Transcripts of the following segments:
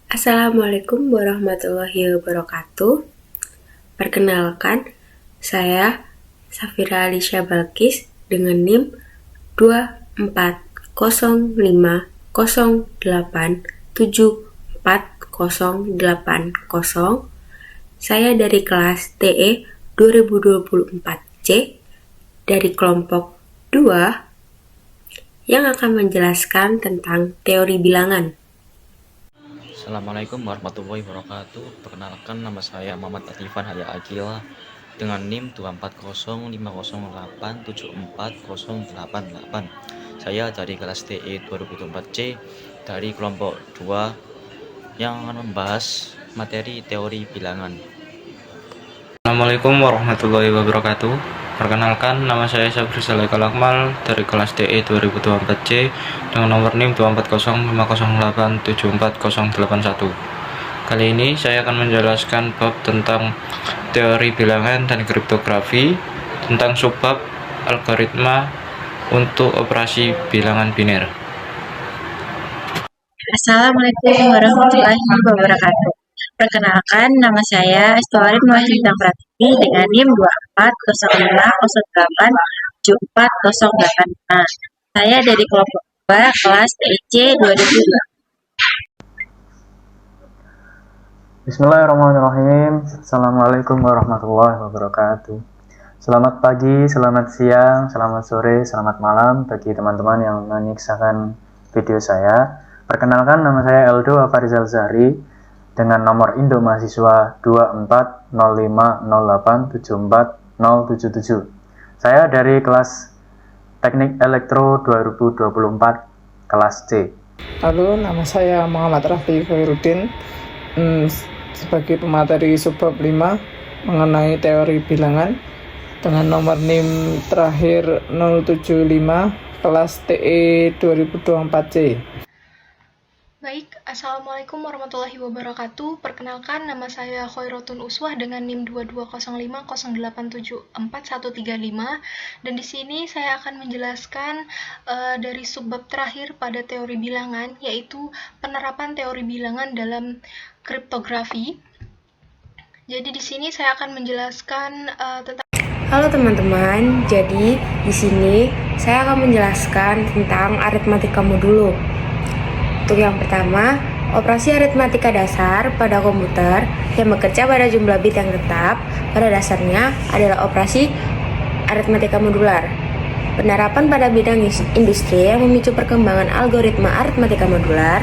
Assalamualaikum warahmatullahi wabarakatuh. Perkenalkan, saya Safira Alisya Balkis dengan NIM 24050087480. Saya dari kelas TE 2024C dari kelompok 2 yang akan menjelaskan tentang teori bilangan. Assalamualaikum warahmatullahi wabarakatuh. Perkenalkan, nama saya Muhammad Atifan Haya Akil dengan NIM 2405008748088. Saya dari kelas TE 2024C dari kelompok 2 yang akan membahas materi teori bilangan. Assalamualaikum warahmatullahi wabarakatuh. Perkenalkan, nama saya Sabri Salekal Akmal dari kelas DE 2024C dengan nomor NIM 2405008748081. Kali ini saya akan menjelaskan bab tentang teori bilangan dan kriptografi tentang subbab algoritma untuk operasi bilangan biner. Assalamualaikum warahmatullahi wabarakatuh. Perkenalkan, nama saya Astuarin Muhammad Prativi dengan NIM 2405008748085. Saya dari kelompok 2 kelas TIC 2002. Bismillahirrahmanirrahim. Assalamualaikum warahmatullahi wabarakatuh. Selamat pagi, selamat siang, selamat sore, selamat malam bagi teman-teman yang menyaksikan video saya. Perkenalkan, nama saya Eldo Afarizal Zahri dengan nomor Indo Mahasiswa 240508740077. Saya dari kelas Teknik Elektro 2024 kelas C. Halo, nama saya Muhammad Rafi Khairuddin sebagai pemateri subbab 5 mengenai teori bilangan dengan nomor NIM terakhir 075 kelas TE 2024C. Baik, Assalamualaikum warahmatullahi wabarakatuh. Perkenalkan, nama saya Khoirotun Uswah dengan NIM 220508741135 dan di sini saya akan menjelaskan dari subbab terakhir pada teori bilangan, yaitu penerapan teori bilangan dalam kriptografi. Jadi di sini saya akan menjelaskan tentang. Halo teman-teman, jadi di sini saya akan menjelaskan tentang aritmatika modulo. Untuk yang pertama, operasi aritmatika dasar pada komputer yang bekerja pada jumlah bit yang tetap pada dasarnya adalah operasi aritmatika modular. Penerapan pada bidang industri yang memicu perkembangan algoritma aritmatika modular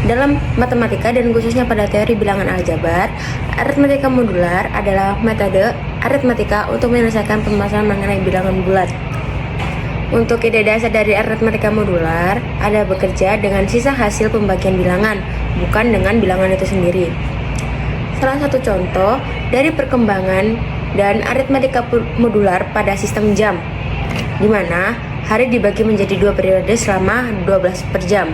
dalam matematika dan khususnya pada teori bilangan aljabar. Aritmatika modular adalah metode aritmatika untuk menyelesaikan permasalahan mengenai bilangan bulat. Untuk ide dasar dari aritmatika modular ada bekerja dengan sisa hasil pembagian bilangan, bukan dengan bilangan itu sendiri. Salah satu contoh dari perkembangan dan aritmatika modular pada sistem jam, di mana hari dibagi menjadi 2 periode selama 12 per jam.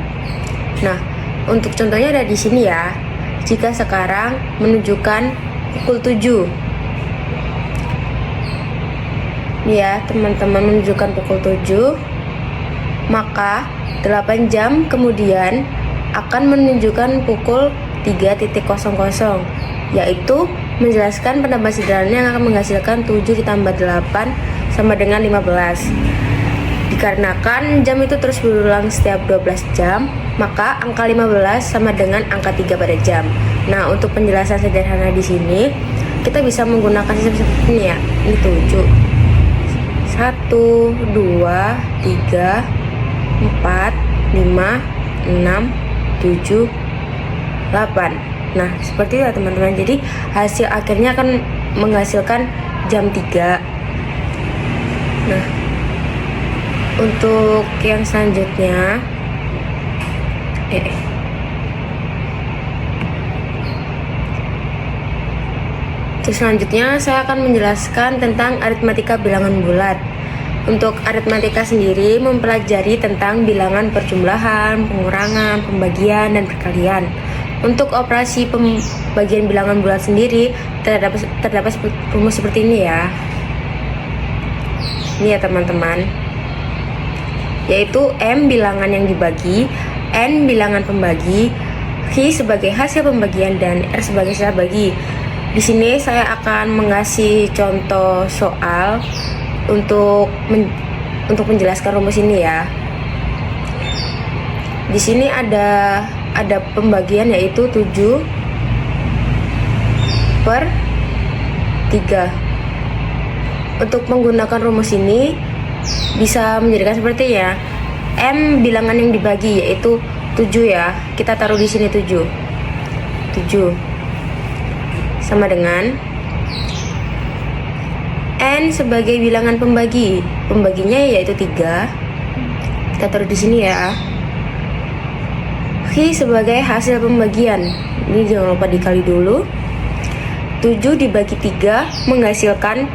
Nah, untuk contohnya ada di sini ya. Jika sekarang menunjukkan pukul 7. Ya, teman-teman menunjukkan pukul 7, maka 8 jam kemudian akan menunjukkan pukul 3.00, yaitu menjelaskan penambah sederhana yang akan menghasilkan 7 ditambah 8 sama dengan 15. Dikarenakan jam itu terus berulang setiap 12 jam, maka angka 15 sama dengan angka 3 pada jam. Nah, untuk penjelasan sederhana di sini, kita bisa menggunakan sistem seperti ini ya. Ini 7. 1, 2, 3, 4, 5, 6, 7, 8. Nah, seperti itu ya teman-teman. Jadi hasil akhirnya akan menghasilkan jam 3. Nah, untuk yang selanjutnya saya akan menjelaskan tentang aritmatika bilangan bulat. Untuk aritmatika sendiri mempelajari tentang bilangan perjumlahan, pengurangan, pembagian, dan perkalian. Untuk operasi pembagian bilangan bulat sendiri terdapat rumus seperti ini ya. Ini ya teman-teman, yaitu M bilangan yang dibagi, N bilangan pembagi, Q sebagai hasil pembagian dan R sebagai sisa bagi. Di sini saya akan mengasih contoh soal untuk menjelaskan rumus ini ya. Di sini ada pembagian yaitu 7/3. Untuk menggunakan rumus ini bisa menjadikan seperti ya. M bilangan yang dibagi yaitu 7 ya. Kita taruh di sini 7 sama dengan N sebagai bilangan pembagi. Pembaginya yaitu 3. Kita taruh di sini ya. Q sebagai hasil pembagian. Ini jangan lupa dikali dulu. 7 dibagi 3 menghasilkan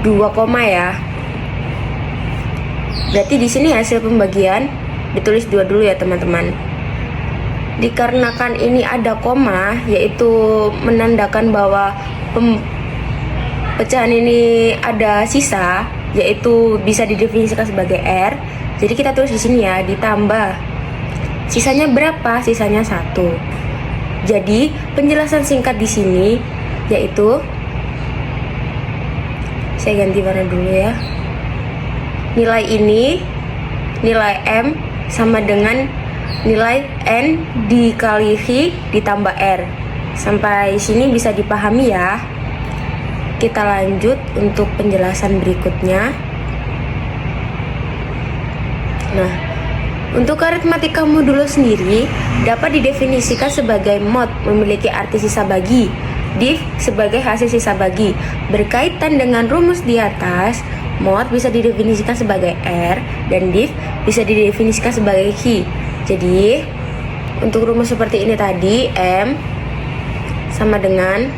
2 koma ya. Berarti di sini hasil pembagian ditulis 2 dulu ya teman-teman. Dikarenakan ini ada koma, yaitu menandakan bahwa pecahan ini ada sisa, yaitu bisa didefinisikan sebagai R. Jadi kita tulis di sini ya, ditambah. Sisanya berapa? Sisanya 1. Jadi penjelasan singkat di sini yaitu, saya ganti warna dulu ya. Nilai ini, nilai M sama dengan nilai N dikali Q ditambah R. Sampai sini bisa dipahami ya. Kita lanjut untuk penjelasan berikutnya. Nah, untuk aritmatika modulo sendiri dapat didefinisikan sebagai mod memiliki arti sisa bagi, div sebagai hasil sisa bagi. Berkaitan dengan rumus di atas, mod bisa didefinisikan sebagai R dan div bisa didefinisikan sebagai Q. Jadi untuk rumus seperti ini tadi, M sama dengan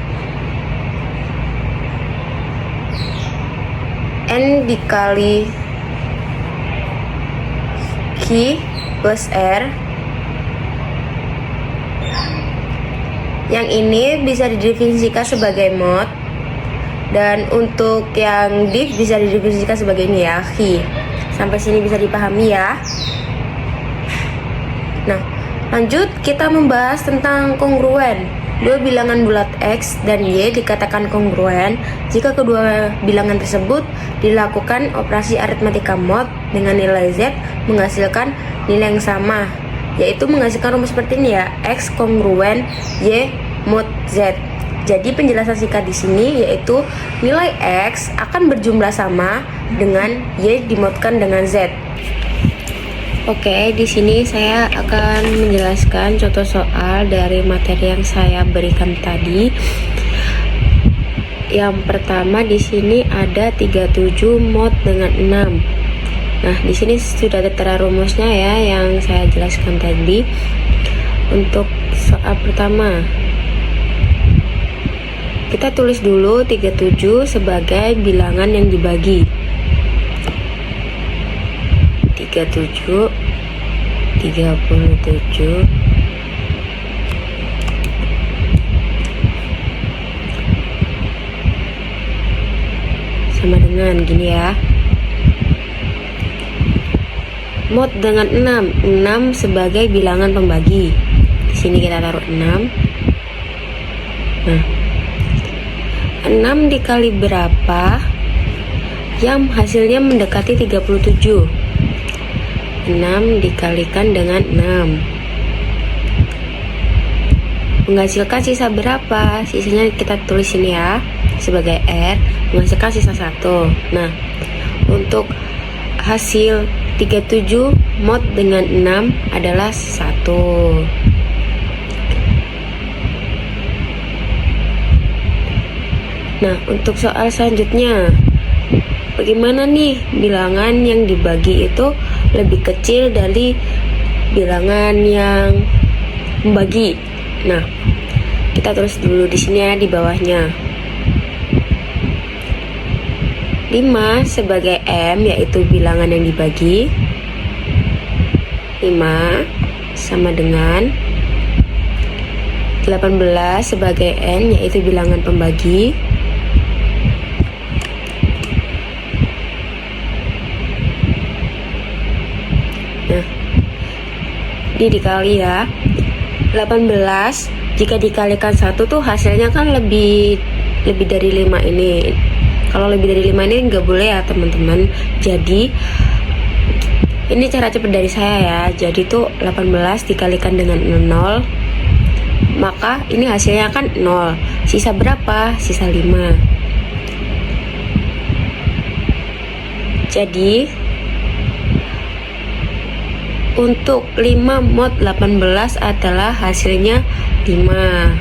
N dikali Q plus R. Yang ini bisa didefinisikan sebagai mod, dan untuk yang div bisa didefinisikan sebagai ini ya, Q. Sampai sini bisa dipahami ya. Nah, lanjut kita membahas tentang kongruen. Dua bilangan bulat X dan Y dikatakan kongruen jika kedua bilangan tersebut dilakukan operasi aritmatika mod dengan nilai Z menghasilkan nilai yang sama, yaitu menghasilkan rumus seperti ini ya, X kongruen Y mod Z. Jadi penjelasan singkat di sini yaitu nilai X akan berjumlah sama dengan Y dimodkan dengan Z. Oke, di sini saya akan menjelaskan contoh soal dari materi yang saya berikan tadi. Yang pertama di sini ada 37 mod dengan 6. Nah, di sini sudah tertera rumusnya ya yang saya jelaskan tadi. Untuk soal pertama, kita tulis dulu 37 sebagai bilangan yang dibagi. 37 sama dengan gini ya. Mod dengan 6 sebagai bilangan pembagi. Di sini kita taruh 6. Nah, 6 dikali berapa yang hasilnya mendekati 37? 6 dikalikan dengan 6 menghasilkan sisa berapa? Sisanya kita tulis ini ya sebagai R, menghasilkan sisa 1. Nah, untuk hasil 37 mod dengan 6 adalah 1. Nah, untuk soal selanjutnya, bagaimana nih bilangan yang dibagi itu lebih kecil dari bilangan yang membagi? Nah, kita tulis dulu di sini ya di bawahnya. 5 sebagai M yaitu bilangan yang dibagi. 5 sama dengan 18 sebagai N yaitu bilangan pembagi. Nah, ini dikali ya. 18 jika dikalikan 1 tuh hasilnya kan lebih dari 5 ini. Kalau lebih dari 5 ini nggak boleh ya teman-teman. Jadi ini cara cepet dari saya ya. Jadi tuh 18 dikalikan dengan 0, maka ini hasilnya kan 0. Sisa berapa? Sisa 5. Jadi untuk 5 mod 18 adalah hasilnya 5.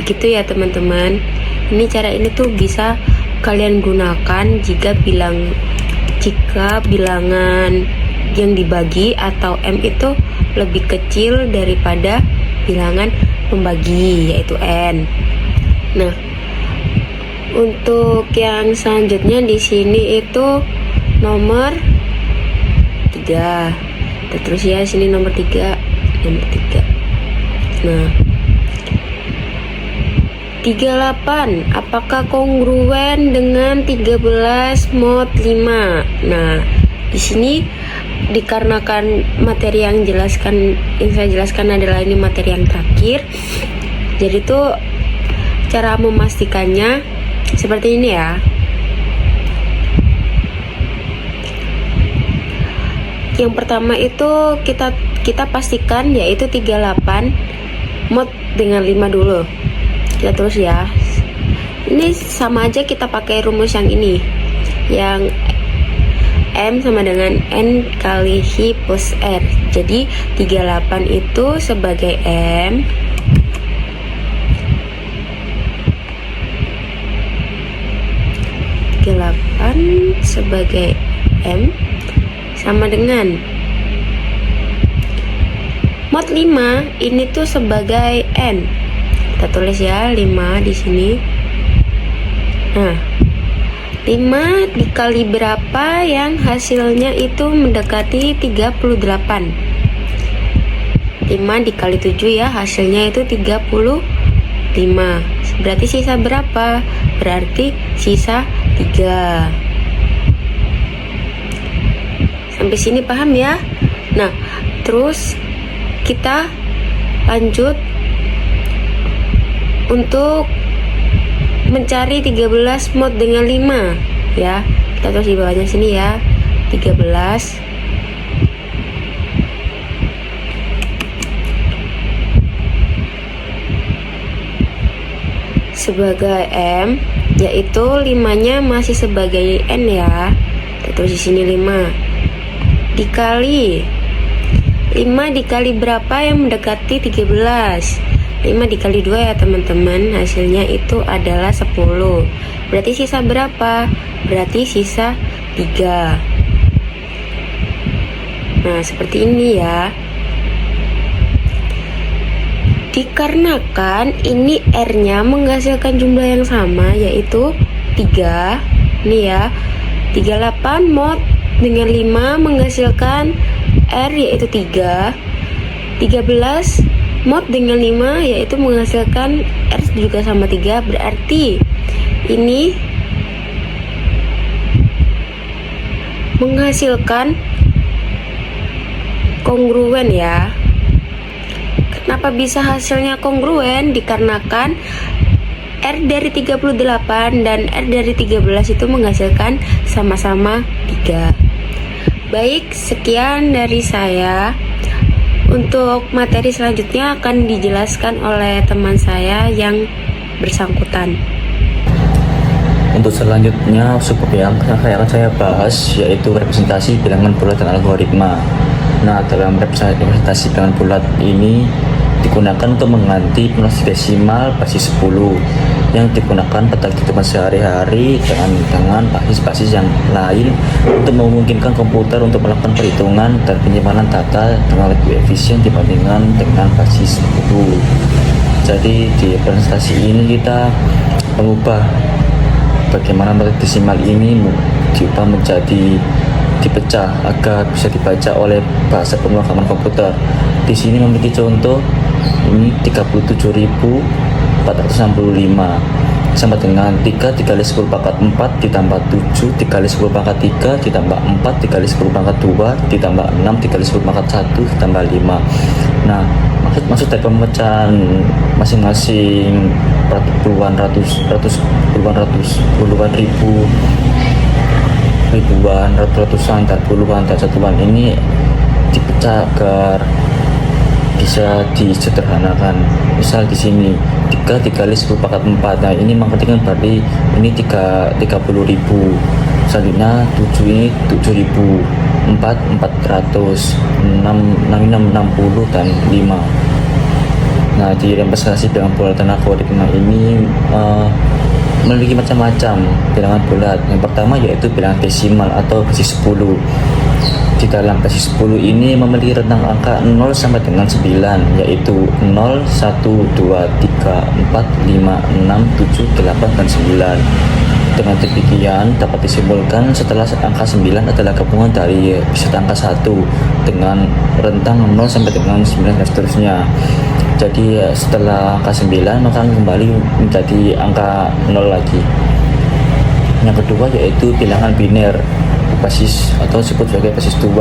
Begitu ya teman-teman. Ini cara ini tuh bisa kalian gunakan jika bilangan yang dibagi atau M itu lebih kecil daripada bilangan pembagi, yaitu N. Nah, untuk yang selanjutnya di sini itu nomor 3. Terus ya, sini nomor 3. Nah, 38 apakah kongruen dengan 13 mod 5? Nah, di sini dikarenakan materi yang saya jelaskan adalah ini materi yang terakhir. Jadi tuh cara memastikannya seperti ini ya. Yang pertama itu kita pastikan yaitu 38 mod dengan 5 dulu. Kita terus ya. Ini sama aja kita pakai rumus yang ini. Yang M sama dengan N kali Hi plus R. Jadi 38 itu sebagai M, sebagai M sama dengan mod 5 ini tuh sebagai N. Kita tulis ya 5 di sini. Nah, 5 dikali berapa yang hasilnya itu mendekati 38. 5 dikali 7 ya, hasilnya itu 35. Berarti sisa berapa? Berarti sisa 3. Sampai sini paham ya? Nah, terus kita lanjut untuk mencari 13 mod dengan 5 ya. Kita terus di bawahnya sini ya. 13 sebagai M, yaitu 5-nya masih sebagai N ya. Kita tulis di sini 5 dikali 5 dikali berapa yang mendekati 13? 5 dikali 2 ya teman-teman, hasilnya itu adalah 10. Berarti sisa berapa? Berarti sisa 3. Nah, seperti ini ya. Dikarenakan ini R-nya menghasilkan jumlah yang sama, yaitu 3. Nih ya, 38 mod dengan 5 menghasilkan R yaitu 3. 13 mod dengan 5 yaitu menghasilkan R juga sama 3. Berarti ini menghasilkan kongruen ya. Kenapa bisa hasilnya kongruen? Dikarenakan R dari 38 dan R dari 13 itu menghasilkan sama-sama 3. Baik, sekian dari saya. Untuk materi selanjutnya akan dijelaskan oleh teman saya yang bersangkutan. Untuk selanjutnya subbab yang akan saya bahas yaitu representasi bilangan bulat dan algoritma. Nah, dalam representasi bilangan bulat ini digunakan untuk mengganti nominasi desimal basis 10 yang digunakan pada kehidupan sehari-hari dengan basis-basis yang lain untuk memungkinkan komputer untuk melakukan perhitungan dan penyimpanan data dengan lebih efisien dibandingkan dengan basis 10. Jadi di presentasi ini kita mengubah bagaimana nominasi desimal ini diubah menjadi dipecah agar bisa dibaca oleh bahasa pemrograman komputer. Di sini memiliki contoh ini 37.465 sama dengan 3 dikali 10 pangkat 4 ditambah 7 dikali 10 pangkat 3 ditambah 4 dikali 10 pangkat 2 ditambah 6 dikali 10 pangkat 1 ditambah 5. Nah, maksud dari pemecahan masing-masing puluhan ribu, ribuan, ratusan, dan puluhan dan satuan ini dipecah agar bisa disederhanakan. Misal di sini 3 dikali 10 pangkat 4. Nah, ini mengertikan berarti ini 30.000. Selanjutnya 7 ini 7.000, 4 400, 6 60 dan 5. Nah, di representasi bilangan bulat dan algoritma ini memiliki macam-macam bilangan bulat. Yang pertama yaitu bilangan desimal atau basis 10. Di dalam basis 10 ini memiliki rentang angka 0 sampai dengan 9, yaitu 0, 1, 2, 3, 4, 5, 6, 7, 8, dan 9. Dengan demikian dapat disimpulkan setelah angka 9 adalah gabungan dari beserta angka 1 dengan rentang 0 sampai dengan 9 dan seterusnya. Jadi setelah angka 9 maka kembali menjadi angka 0 lagi. Yang kedua yaitu bilangan biner basis atau disebut sebagai basis 2.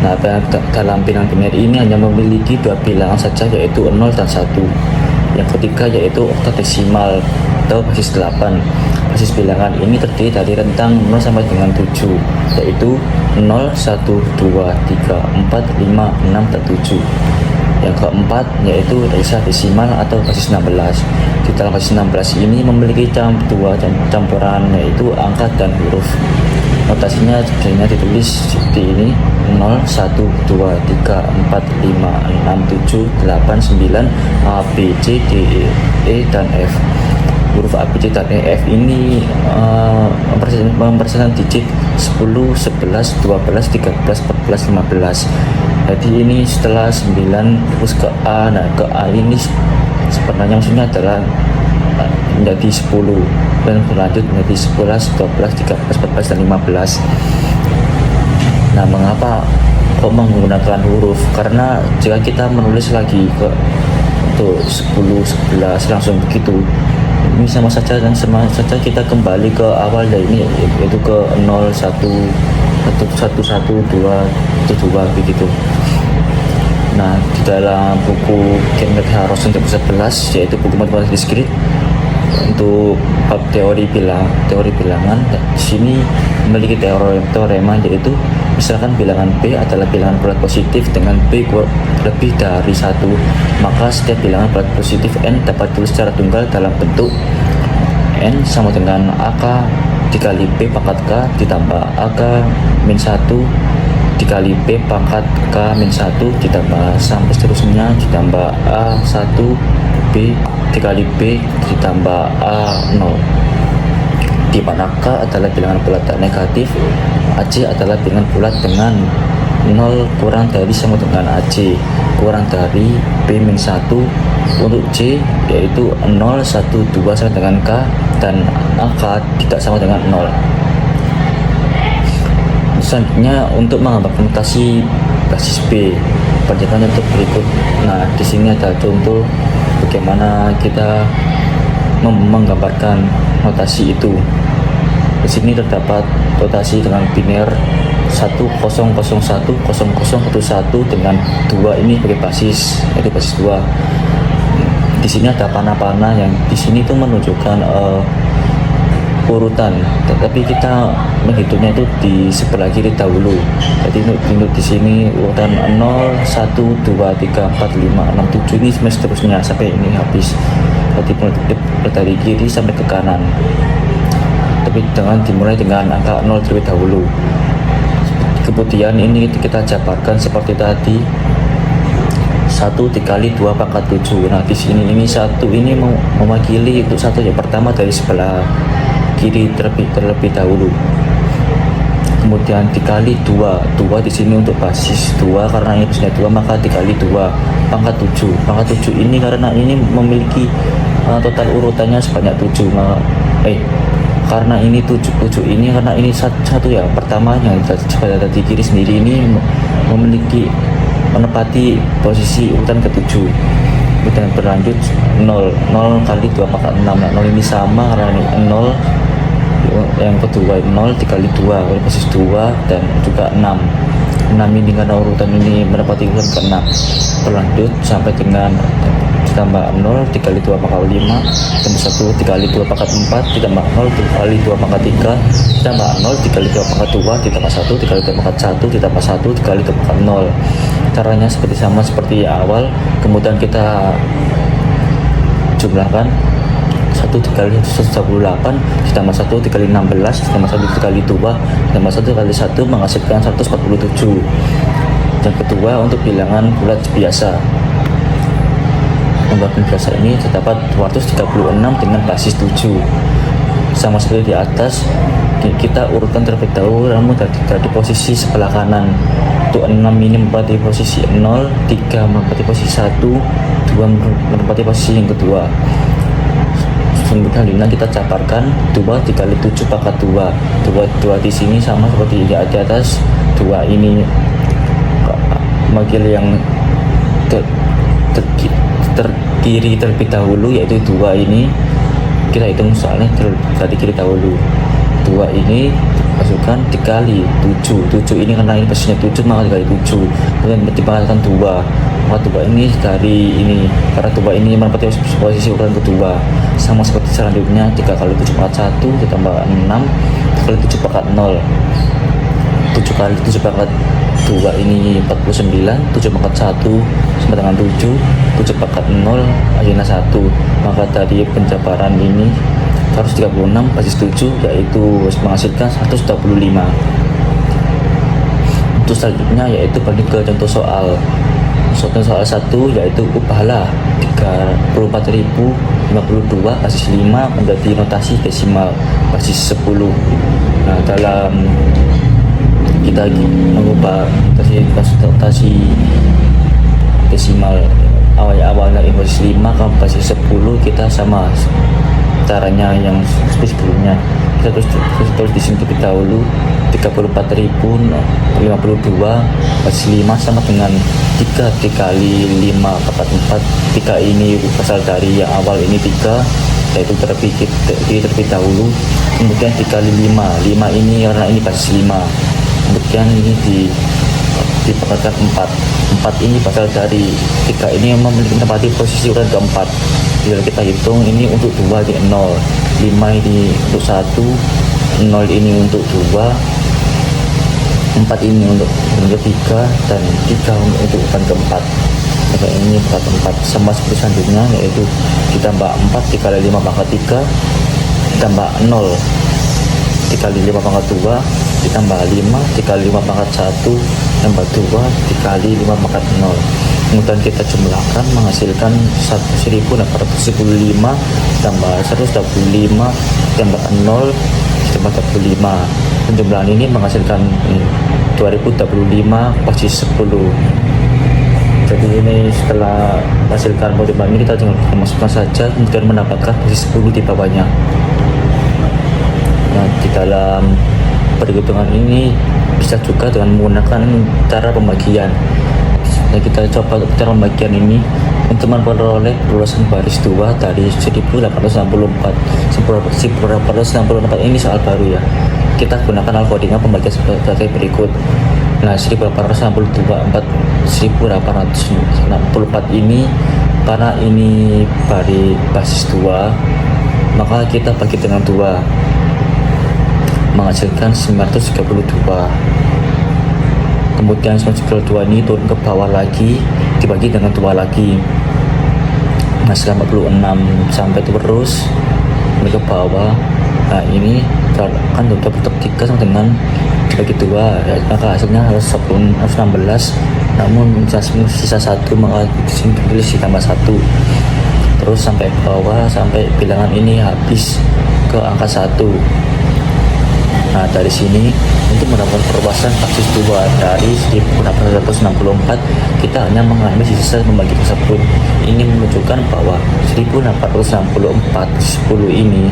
Nah, dalam bilangan biner ini hanya memiliki 2 bilangan saja, yaitu 0 dan 1. Yang ketiga yaitu oktadesimal atau basis 8. Basis bilangan ini terdiri dari rentang 0 sampai dengan 7, yaitu 0, 1, 2, 3, 4, 5, 6, dan 7. Yang keempat yaitu hexadesimal atau basis 16. Di dalam basis 16 ini memiliki dua campuran, yaitu angka dan huruf. Notasinya sebenarnya ditulis seperti ini: 0, 1, 2, 3, 4, 5, 6, 7, 8, 9, A, B, C, D, E, dan F. Huruf A, B, C, dan E, F ini mempersenjakan digit 10, 11, 12, 13, 14, 15. Jadi ini setelah 9 terus ke A. Nah, ke A ini sebenarnya maksudnya adalah menjadi 10 dan berlanjut menjadi 11, 12, 13, 14, dan 15. Nah, mengapa kok menggunakan huruf? Karena jika kita menulis lagi ke untuk 10, 11 langsung begitu, ini sama saja kita kembali ke awal dari ini, yaitu ke 0, 1, 2, 2 begitu. Nah, di dalam buku Cambridge Harris untuk 11, yaitu buku matematika diskrit untuk bab teori bilangan, di sini memiliki teorema, yaitu misalkan bilangan B adalah bilangan bulat positif dengan B lebih dari 1, maka setiap bilangan bulat positif N dapat ditulis secara tunggal dalam bentuk N sama dengan AK dikali B pangkat K ditambah AK min 1 dikali B pangkat K min 1 ditambah sampai seterusnya ditambah A1 B dikali B ditambah A0, di mana K adalah bilangan bulat negatif, AC adalah bilangan bulat dengan 0 kurang dari sama dengan AC kurang dari B min 1. Untuk C yaitu 0, 1, 2 sama dengan K, dan AK tidak sama dengan 0. Selanjutnya untuk menggambarkan notasi basis B, perhatikan untuk berikut. Nah, di sini ada contoh bagaimana kita menggambarkan notasi itu. Di sini terdapat notasi dengan biner 1001 0011 dengan 2 ini sebagai basis, yaitu basis 2. Di sini ada panah-panah yang di sini itu menunjukkan urutan, tetapi kita menghitungnya itu di sebelah kiri dahulu. Jadi untuk di sini urutan 0, 1, 2, 3, 4, 5, 6, 7 ini seterusnya sampai ini habis. Jadi dari kiri sampai ke kanan, tapi dimulai dengan angka 0 terlebih dahulu. Kemudian ini kita jabarkan seperti tadi, 1 dikali 2 pangkat 7. Nah, di sini ini 1 ini mewakili untuk 1 yang pertama dari sebelah kiri terlebih dahulu. Kemudian dikali 2 di sini untuk basis 2, karena ini basisnya 2 maka dikali 2 pangkat 7. Pangkat 7 ini karena ini memiliki total urutannya sebanyak 7. Karena ini 7 ini karena ini satu yang pertama yang ada di kiri sendiri ini memiliki menepati posisi urutan ke-7. Kemudian berlanjut 0 kali 2 pangkat 6. Nah, 0 ini sama karena ini 0. Yang kedua 0 dikali 2 oleh basis 2 dan juga 6. 6 ini karena urutan ini mendapati urutan ke-6 berlanjut sampai dengan ditambah 0 dikali 2 pangkat 5 tambah 1 dikali 2 pangkat 4 ditambah 0 dikali 2 pangkat 3 ditambah 0 dikali 2 pangkat 2 ditambah 1 dikali 2 pangkat 1 ditambah 1 dikali 2 pangkat 0. Caranya sama seperti awal, kemudian kita jumlahkan 1 dikali 128 ditambah 1 dikali 16 ditambah 1 dikali 2 ditambah 1 dikali 1 menghasilkan 147. Yang kedua untuk bilangan bulat biasa. Bulat biasa ini terdapat 236 dengan basis 7. Sama seperti di atas, kita urutkan terlebih dahulu namun dari posisi sebelah kanan. Untuk 6 ini menempati posisi 0, 3 menempati posisi 1, 2 menempati posisi yang kedua. Selanjutnya kita caparkan 2 dikali 7 pangkat 2. 2 di sini sama seperti di atas. 2 ini wakil yang terkiri terlebih dahulu, yaitu 2 ini kita hitung soalnya dari kiri dahulu. 2 ini masukkan dikali 7. 7 ini karena ini posisinya 7 maka dikali 7. Kemudian dipangkatkan 2. Maka 2 ini dari ini karena 2 ini menempati posisi urutan kedua. Sama seperti selanjutnya 3 kali 7 pangkat 1 ditambah 6 kali 7 pangkat 0. 7 kali 7 pangkat 2 ini 49, 7 pangkat 1 sama dengan 7, 7 pangkat 0 hasilnya 1. Maka dari penjabaran ini 136 basis 7 yaitu menghasilkan 125. Untuk selanjutnya yaitu balik ke contoh soal. Soal 1 yaitu ubahlah 34.052 basis 5 menjadi notasi desimal basis 10. Nah, dalam kita mengubah notasi desimal awalnya basis 5 ke basis 10, kita sama caranya yang sebelumnya. Kita terus di sini terlebih dahulu 34.052 basis 5 sama dengan 3 dikali 5 pangkat 4. 3 ini berasal dari yang awal ini 3, yaitu terlebih dahulu, kemudian dikali 5 ini karena ini basis 5, kemudian ini dipangkatkan 4 ini berasal dari 3 ini memiliki menempati posisi urutan keempat. Bila kita hitung ini untuk 2 di 0, 5 ini untuk 1, 0 ini untuk 2, 4 ini untuk 3, dan 3 untuk urutan keempat. Maka ini pangkat 4 sama seperti selanjutnya, yaitu ditambah 4 dikali 5 pangkat 3 ditambah 0 dikali 5 pangkat 2 ditambah 5 dikali 5 pangkat 1 tambah 2 dikali 5 pangkat 0. Kemudian kita jumlahkan menghasilkan 1815 tambah 125 tambah 0 tambah 25. Penjumlahan ini menghasilkan 2025 basis 10. Jadi ini setelah menghasilkan penjumlahan ini kita tinggal masukkan saja, kemudian mendapatkan basis 10 di bawahnya. Nah, di dalam perhitungan ini bisa juga dengan menggunakan cara pembagian. Nah, kita coba cara pembagian ini untuk memperoleh lulusan baris 2 dari 1864. 1864 ini soal baru ya. Kita gunakan algoritma pembagian sebagai berikut. Nah, 1864 ini karena ini dari basis 2, maka kita bagi dengan 2 menghasilkan 932. Kemudian 932 ini turun ke bawah lagi dibagi dengan 2 lagi, menghasilkan 46 sampai terus ke bawah. Nah, ini kan sudah bentuk 3 sama dengan dibagi 2 ya, maka hasilnya harus 16, namun sisa 1 maka disini ditulis ditambah 1 terus sampai bawah sampai bilangan ini habis ke angka 1. Nah, dari sini untuk mendapatkan perluasan basis 2 dari 1864 kita hanya mengambil sisa membagi tersebut. Ini menunjukkan bahwa 1864 10 ini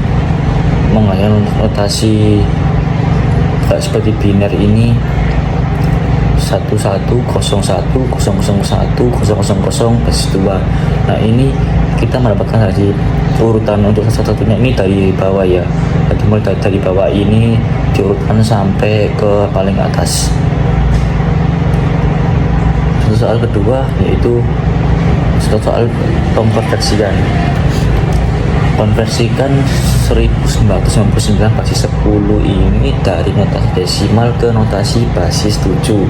menggunakan notasi seperti biner ini 1101001000 basis 2. Nah, ini kita mendapatkan dari urutan untuk satu-satunya ini dari bawah ya. Jadi mulai dari bawah ini diurutkan sampai ke paling atas. Untuk soal kedua yaitu soal pengkonversian. Konversikan 1999 basis 10 ini dari notasi desimal ke notasi basis 7.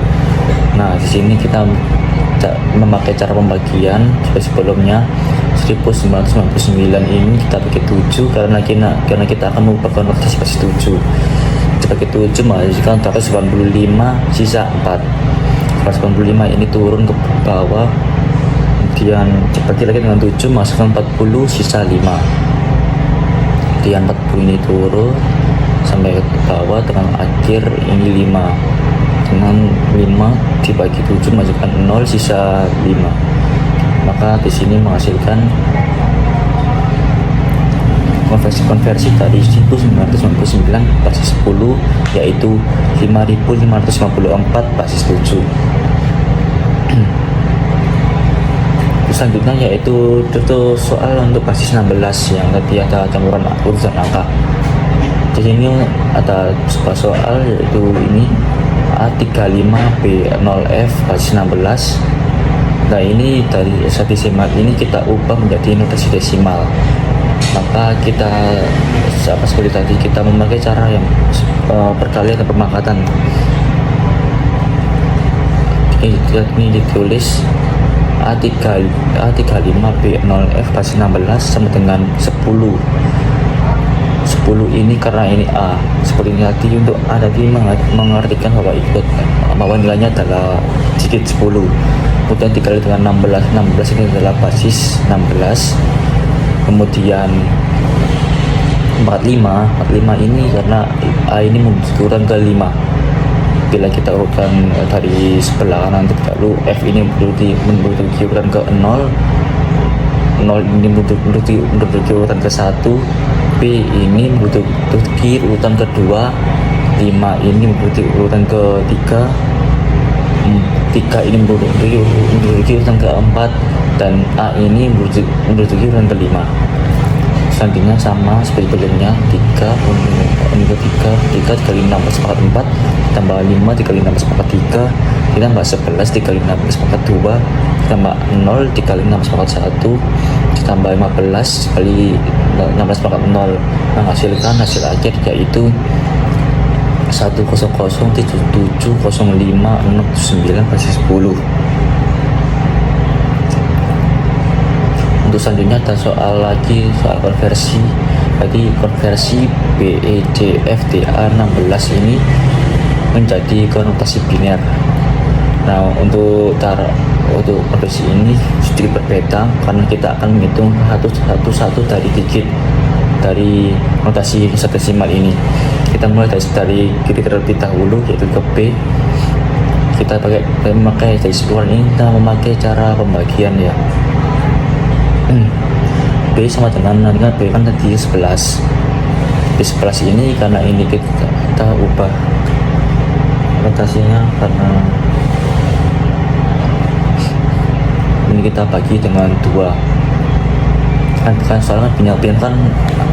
Nah, di sini kita memakai cara pembagian seperti sebelumnya. 1999 ini kita bagi 7 karena kita akan mengubah notasi basis 7. Kita bagi 7 menghasilkan 185 sisa 4. 185 ini turun ke bawah, kemudian dibagi lagi dengan 7 menghasilkan 40 sisa 5. Kemudian 40 ini turun sampai ke bawah dengan akhir ini 5. Dengan 5 dibagi 7 menghasilkan 0 sisa 5. Maka di sini menghasilkan konversi tadi 1999 basis 10 yaitu 5554 basis 7. Selanjutnya yaitu soal untuk basis 16 yang tadi ada campuran urusan angka. Di sini ada sebuah soal yaitu ini A35B0F basis 16. Nah, ini dari hexadesimal ini kita ubah menjadi notasi desimal. Maka kita seperti tadi kita memakai cara yang perkalian dan pemakatan. Ini ditulis A35B0F basis 16 sama dengan 10 ini karena ini A. Seperti ini tadi untuk A tadi mengartikan bahwa nilainya adalah digit 10. Kemudian dikali dengan 16 ini adalah basis 16. Kemudian 45 ini karena A ini turun ke 5. Bila kita urutkan dari sebelah kanan lalu F ini menduduki urutan ke 0 ini menduduki urutan ke 1, B ini menduduki urutan kedua, 5 ini menduduki urutan ke 3, 3 ini menduduki urutan ke 4, dan A ini menduduki urutan ke 5. Selanjutnya sama seperti sebelumnya, 3 dikali 6 sepakat 4 tambah 5 dikali 6 sepakat 3 ditambah 11 dikali 6 sepakat 2 ditambah 0 dikali 6 sepakat 1 ditambah 15 dikali 16 sepakat 0 menghasilkan hasil akhir yaitu 100770569 basis 10. Untuk selanjutnya ada soal konversi. Tadi konversi BEDFDA 16 ini menjadi notasi biner. Nah, untuk konversi ini sedikit berbeda karena kita akan menghitung satu dari digit dari notasi hexadesimal ini. Kita mulai dari kiri terlebih dahulu yaitu ke B. Kita memakai dari keluar ini kita memakai cara pembagian ya. B sama dengan B kan tadi 11. B11 ini karena ini kita ubah rotasinya karena ini kita bagi dengan 2 kan soalnya penyelesaian kan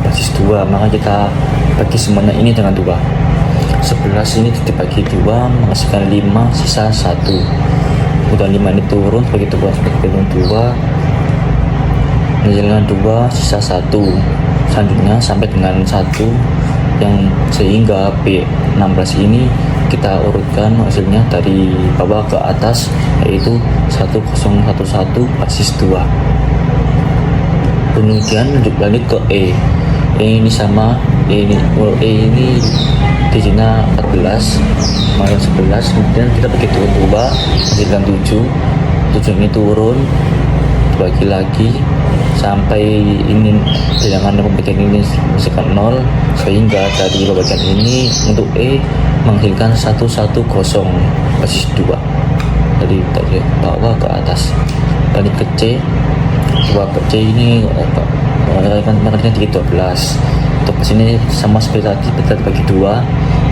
basis 2, maka kita bagi semuanya ini dengan 2. 11 ini dibagi 2 menghasilkan 5 sisa 1. Kemudian 5 ini turun sebagai 2 menghasilkan 2 sisa 1. Selanjutnya sampai dengan 1 yang sehingga B16 ini kita urutkan hasilnya dari bawah ke atas yaitu 1011 basis 2. Kemudian lanjut ke E ini sama E ini diginya 14 malah 11. Kemudian kita bagi 2 hasilkan 7 ini turun bagi lagi sampai ini bilangan pembagian ini misalkan 0 sehingga dari pembagian ini untuk E menghasilkan 110 basis 2 dari bawah ke atas. Lanjut ke C, ini markanya di 12. Untuk sini sama seperti tadi kita dibagi 2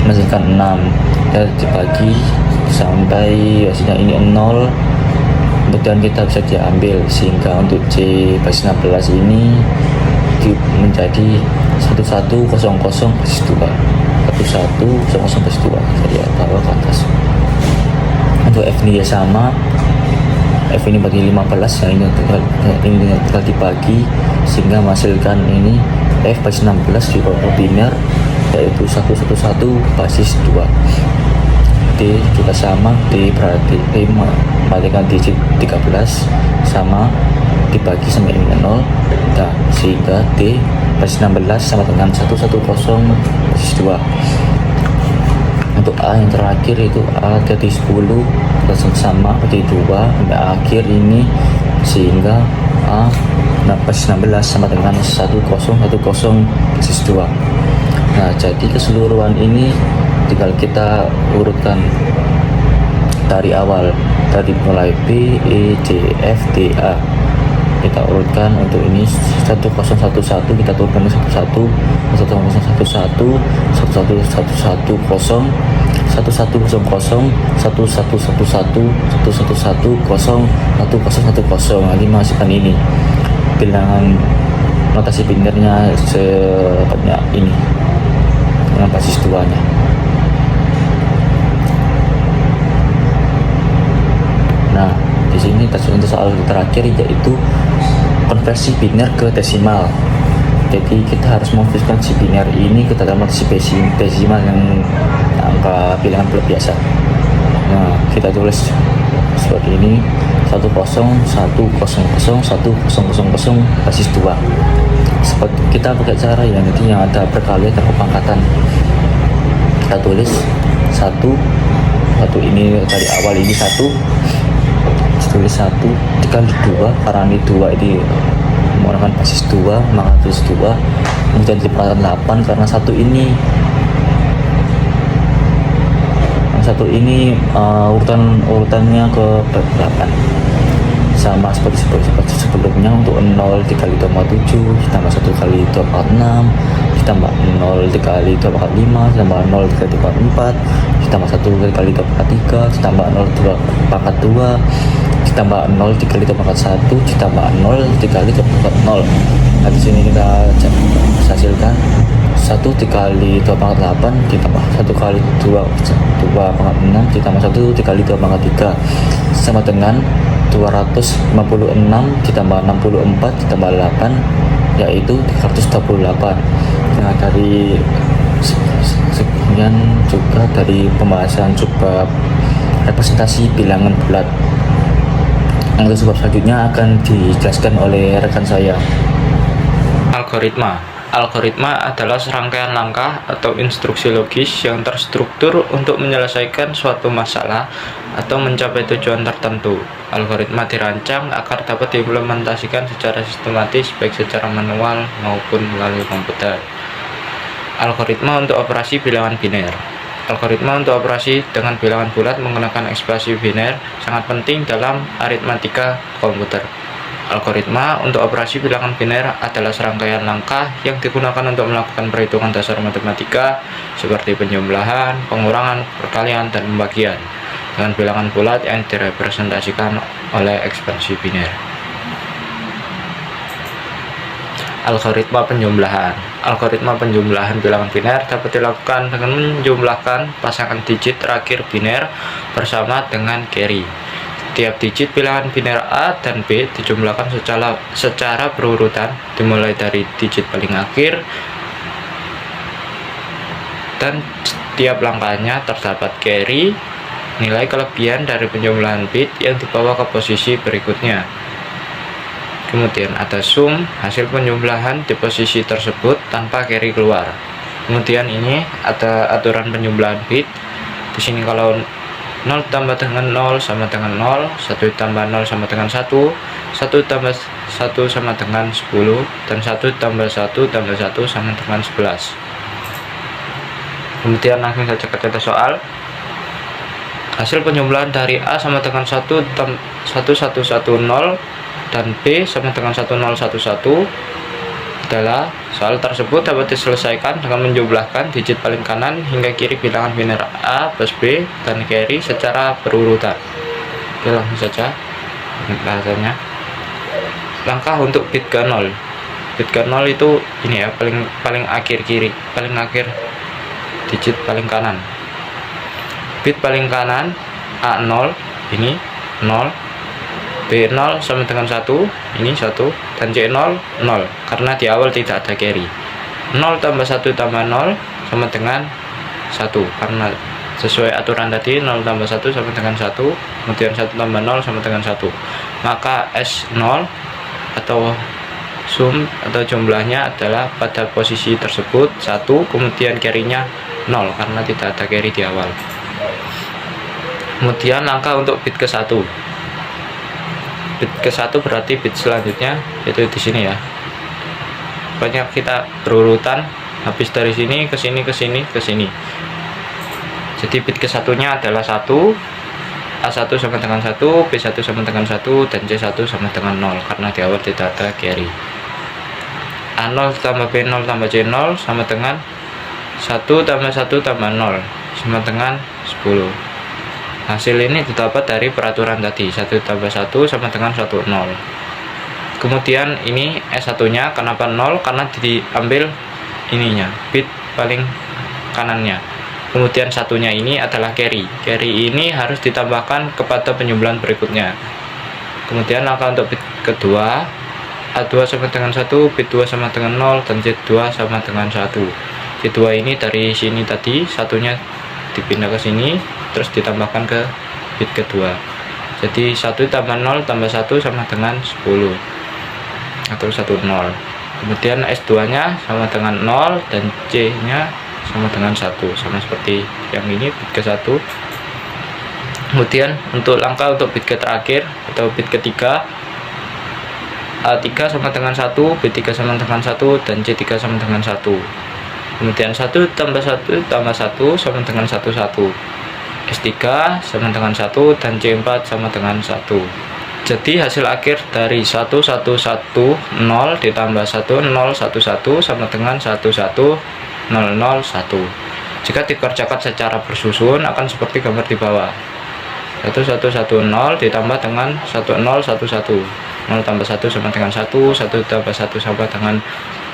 menghasilkan 6 dan dibagi sampai hasilnya ini 0. Kemudian kita bisa diambil sehingga untuk C basis 16 ini menjadi 1100 basis 2. 1100 basis 2 dari bawah ke atas. Untuk F ini ya sama F ini bagi 15, ini tinggal dibagi sehingga menghasilkan ini F basis 16 di bawah biner, yaitu 111 basis 2. D juga sama, D berarti D mematikan digit 13 sama dibagi sampai ini 0. Nah, sehingga D basis 16 sama dengan 110 basis 2. Untuk A yang terakhir itu A jadi 10 sama jadi 2 sampai akhir ini, sehingga A basis 16 sama dengan 1010 basis 2. Nah, jadi keseluruhan ini tinggal kita urutkan dari awal, dari mulai B, E, D, F, D, A. Kita urutkan untuk ini 1011, kita turunkan 11, 1011, 1110, 1110, 1111, 1110, nanti masukkan ini bilangan notasi binernya sebanyak ini dengan basis 2 nya. Nah, di sini untuk soal terakhir yaitu konversi biner ke desimal. Jadi kita harus mengkonversikan si biner ini ke dalam notasi desimal yang angka bilangan bulat biasa. Nah, kita tulis seperti ini 1010101000 basis 2. Seperti kita pakai cara yang ada perkalian dan pemangkatan. Kita tulis 1 ini dari awal ini 1, tulis 1 dikali 2, karena ini 2 ini menggunakan basis 2, maka basis 2, kemudian dipangkat 8 karena satu ini urutannya ke 8, sama seperti sebelumnya. Untuk 0 dikali 2,7 ditambah 1 kali 2,6 ditambah 0 dikali 2,5 ditambah 0 dikali 2,4 ditambah 1 kali 2,3 ditambah 0 2,2 ditambah 0 dikali 2,1 ditambah 0 dikali 2,0. Nah, di sini kita hasilkan 1 dikali 2,8 ditambah 1 kali 2,6 ditambah 1 dikali 2,3 sama dengan 256 ditambah 64 ditambah 8, yaitu 328. Nah, dari sekian juga dari pembahasan subbab representasi bilangan bulat. Untuk subbab selanjutnya akan dijelaskan oleh rekan saya. Algoritma adalah serangkaian langkah atau instruksi logis yang terstruktur untuk menyelesaikan suatu masalah atau mencapai tujuan tertentu. Algoritma dirancang agar dapat diimplementasikan secara sistematis, baik secara manual maupun melalui komputer. Algoritma untuk operasi bilangan biner. Algoritma untuk operasi dengan bilangan bulat menggunakan ekspresi biner sangat penting dalam aritmatika komputer. Algoritma untuk operasi bilangan biner adalah serangkaian langkah yang digunakan untuk melakukan perhitungan dasar matematika seperti penjumlahan, pengurangan, perkalian, dan pembagian dengan bilangan bulat yang direpresentasikan oleh ekspresi biner. Algoritma penjumlahan bilangan biner dapat dilakukan dengan menjumlahkan pasangan digit terakhir biner bersama dengan carry. Tiap digit bilangan biner A dan B dijumlahkan secara berurutan dimulai dari digit paling akhir, dan setiap langkahnya terdapat carry, nilai kelebihan dari penjumlahan bit yang dibawa ke posisi berikutnya. Kemudian ada sum hasil penjumlahan di posisi tersebut tanpa carry keluar. Kemudian ini ada aturan penjumlahan bit. Di sini kalau 0 tambah dengan 0 sama dengan 0, 1 tambah 0 sama dengan 1, 1 tambah 1 sama dengan 10, dan 1 tambah 1 tambah 1 sama dengan 11. Kemudian langsung saja ke contoh soal. Hasil penjumlahan dari A sama dengan 1110 dan B sama dengan 1011 adalah soal tersebut dapat diselesaikan dengan menjumlahkan digit paling kanan hingga kiri bilangan biner A plus B dan carry secara berurutan. Oke, langsung saja bahasanya. Langkah untuk bit ke 0. Bit ke 0 itu ini ya, paling akhir kiri, paling akhir digit paling kanan. Bit paling kanan A0 ini 0, B0 sama dengan 1, ini 1, dan C0 0, karena di awal tidak ada carry. 0 tambah 1 tambah 0 sama dengan 1, karena sesuai aturan tadi 0 tambah 1 sama dengan 1, kemudian 1 tambah 0 sama dengan 1. Maka S0 atau sum atau jumlahnya adalah pada posisi tersebut 1, kemudian carry-nya 0 karena tidak ada carry di awal. Kemudian langkah untuk bit ke-1. Bit ke-1 berarti bit selanjutnya yaitu di sini ya. Banyak kita berurutan habis dari sini ke sini ke sini ke sini. Jadi bit ke-1-nya adalah 1, A1 sama dengan 1, B1 sama dengan 1, dan C1 sama dengan 0 karena di awal tidak ada carry. A0 tambah B0 tambah C0 sama dengan 1 tambah 1 tambah 0 sama dengan 10. Hasil ini didapat dari peraturan tadi, 1 tambah 1 sama dengan 1, 0. Kemudian ini S1 nya kenapa 0? Karena diambil ininya, bit paling kanannya. Kemudian satunya ini adalah carry. Carry ini harus ditambahkan kepada penjumlahan berikutnya. Kemudian langkah untuk bit kedua, A2 sama dengan 1, bit 2 sama dengan 0, dan C2 sama dengan 1. C2 ini dari sini tadi, satunya dipindah ke sini, terus ditambahkan ke bit kedua. Jadi 1 tambah 0 tambah 1 sama dengan 10 atau 10. Kemudian S2 nya sama dengan 0 dan C nya sama dengan 1, sama seperti yang ini bit ke-1. Kemudian untuk langkah untuk bit ke terakhir atau bit ketiga, A3 sama dengan 1, B3 sama dengan 1, dan C3 sama dengan 1. Kemudian 1 tambah 1 tambah 1 sama dengan 1, 1. S3 sama dengan 1 dan C4 sama dengan 1. Jadi hasil akhir dari 1, 1, 1, 0 ditambah 1, 0, 1, 1 sama dengan 1, 1, 0, 0, 1. Jika dikerjakan secara bersusun akan seperti gambar di bawah. 1, 1, 1, 0 ditambah dengan 1, 0, 1, 1. 0 tambah 1 sama dengan 1, 1 tambah 1 sama dengan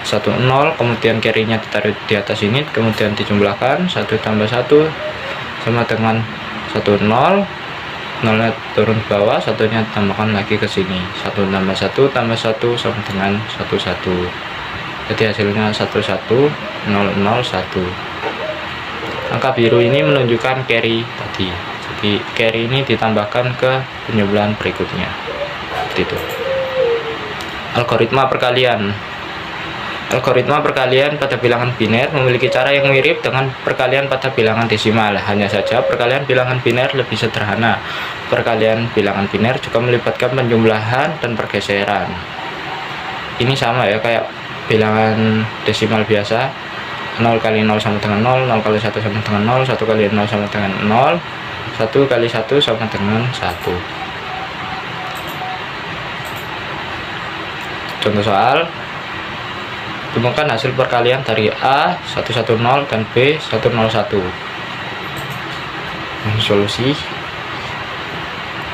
1, 0. Kemudian carry-nya ditaruh di atas ini, kemudian dijumlahkan 1 tambah 1 sama dengan 1, 0. 0-nya turun ke bawah, satunya tambahkan lagi ke sini. 1 tambah 1 tambah 1 sama dengan 1, 1. Jadi hasilnya 1, 1, 0, 0, 1. Angka biru ini menunjukkan carry tadi. Jadi carry ini ditambahkan ke penjumlahan berikutnya. Seperti itu. Algoritma perkalian. Algoritma perkalian pada bilangan biner memiliki cara yang mirip dengan perkalian pada bilangan desimal. Hanya saja perkalian bilangan biner lebih sederhana. Perkalian bilangan biner juga melibatkan penjumlahan dan pergeseran. Ini sama ya kayak bilangan desimal biasa. 0 kali 0 sama dengan 0, 0 kali 1 sama dengan 0, 1 kali 0 sama dengan 0, 1 kali 1 sama dengan 1. Contoh soal, temukan hasil perkalian dari A 110 dan B 101. Solusi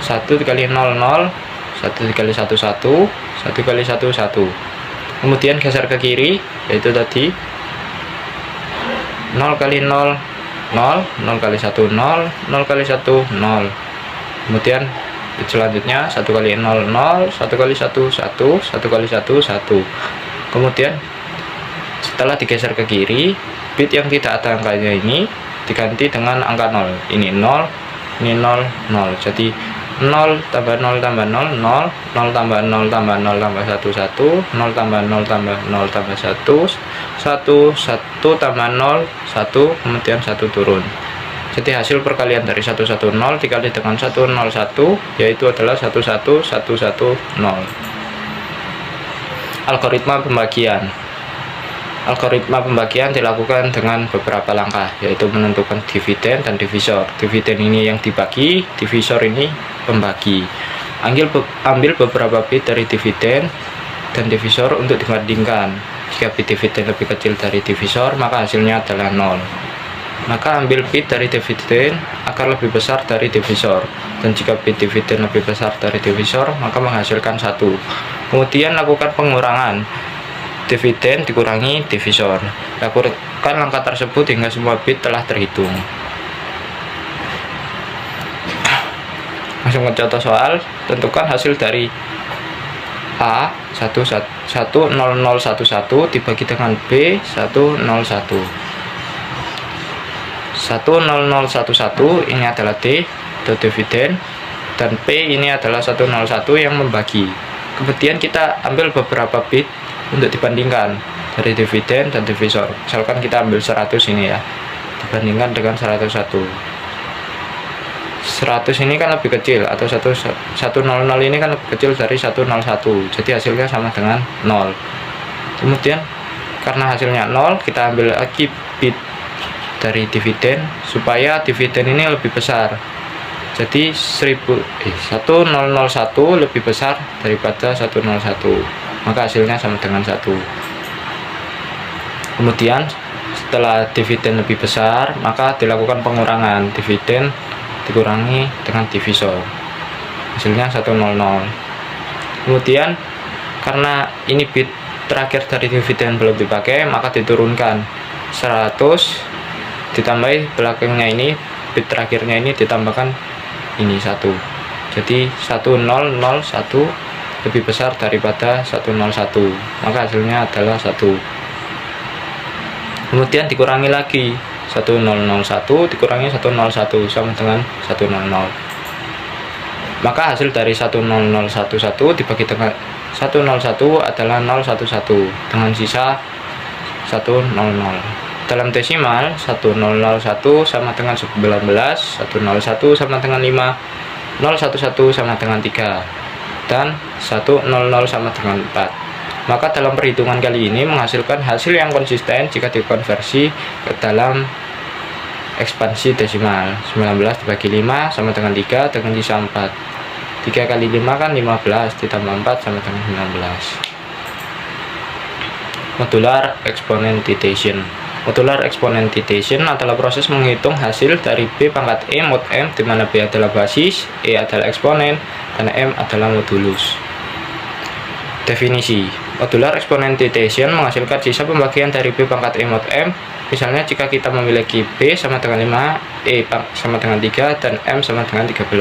1 kali 0 0, 1 kali 1 1, 1 kali 1 1. Kemudian geser ke kiri, yaitu tadi 0 kali 0 0, 0 kali 1 0, 0 kali 1 0. Kemudian selanjutnya 1 kali 0 0, 1 kali 1 1, 1 kali 1 1. Kemudian setelah digeser ke kiri, bit yang tidak ada angkanya ini diganti dengan angka 0. Ini 0, ini 0, 0. Jadi 0 tambah 0 tambah 0, 0, 0 tambah 0 tambah 0 tambah 1, 1, 0 tambah 0 tambah 0 tambah 1, 1, 1 tambah 0, 1, kemudian 1 turun. Jadi hasil perkalian dari 110 dikali dengan 101 yaitu adalah 11110. Algoritma pembagian. Algoritma pembagian dilakukan dengan beberapa langkah, yaitu menentukan dividen dan divisor. Dividen ini yang dibagi, divisor ini pembagi. Ambil beberapa bit dari dividen dan divisor untuk dibandingkan. Jika bit dividen lebih kecil dari divisor, maka hasilnya adalah 0. Maka ambil bit dari dividen agar lebih besar dari divisor, dan jika bit dividen lebih besar dari divisor maka menghasilkan 1. Kemudian lakukan pengurangan, dividen dikurangi divisor. Lakukan langkah tersebut hingga semua bit telah terhitung. Langsung ke contoh soal. Tentukan hasil dari A 10011 dibagi dengan B 101. 10011 ini adalah D atau dividen, dan P ini adalah 101 yang membagi. Kemudian kita ambil beberapa bit untuk dibandingkan dari dividen dan divisor. Misalkan kita ambil 100 ini ya, dibandingkan dengan 101. 100 ini kan lebih kecil, atau 100 ini kan lebih kecil dari 101, jadi hasilnya sama dengan 0. Kemudian karena hasilnya 0, kita ambil lagi bit dari dividen supaya dividen ini lebih besar. Jadi 1001 lebih besar daripada 101, maka hasilnya sama dengan 1. Kemudian setelah dividen lebih besar, maka dilakukan pengurangan. Dividen dikurangi dengan divisor, hasilnya 100. Kemudian karena ini bit terakhir dari dividen belum dipakai, maka diturunkan 100 ditambahi belakangnya ini, bit terakhirnya ini ditambahkan ini 1. Jadi 1001 lebih besar daripada 101, maka hasilnya adalah 1. Kemudian dikurangi lagi, 1001 dikurangi 101 sama dengan 100. Maka hasil dari 10011 dibagi dengan 101 adalah 011 dengan sisa 100. Dalam desimal, 1001 sama dengan 19, 101 sama dengan 5, 011 sama dengan 3, dan 100 sama dengan 4. Maka dalam perhitungan kali ini menghasilkan hasil yang konsisten jika dikonversi ke dalam ekspansi desimal. 19 dibagi 5 sama dengan 3 dengan sisa 4. 3 kali 5 kan 15, ditambah 4 sama dengan 19. Modular exponentization. Modular exponentization adalah proses menghitung hasil dari B pangkat E mod M, di mana B adalah basis, E adalah eksponen, dan M adalah modulus. Definisi. Modular exponentization menghasilkan sisa pembagian dari B pangkat E mod M. Misalnya jika kita memiliki B sama dengan 5, E sama dengan 3, dan M sama dengan 13.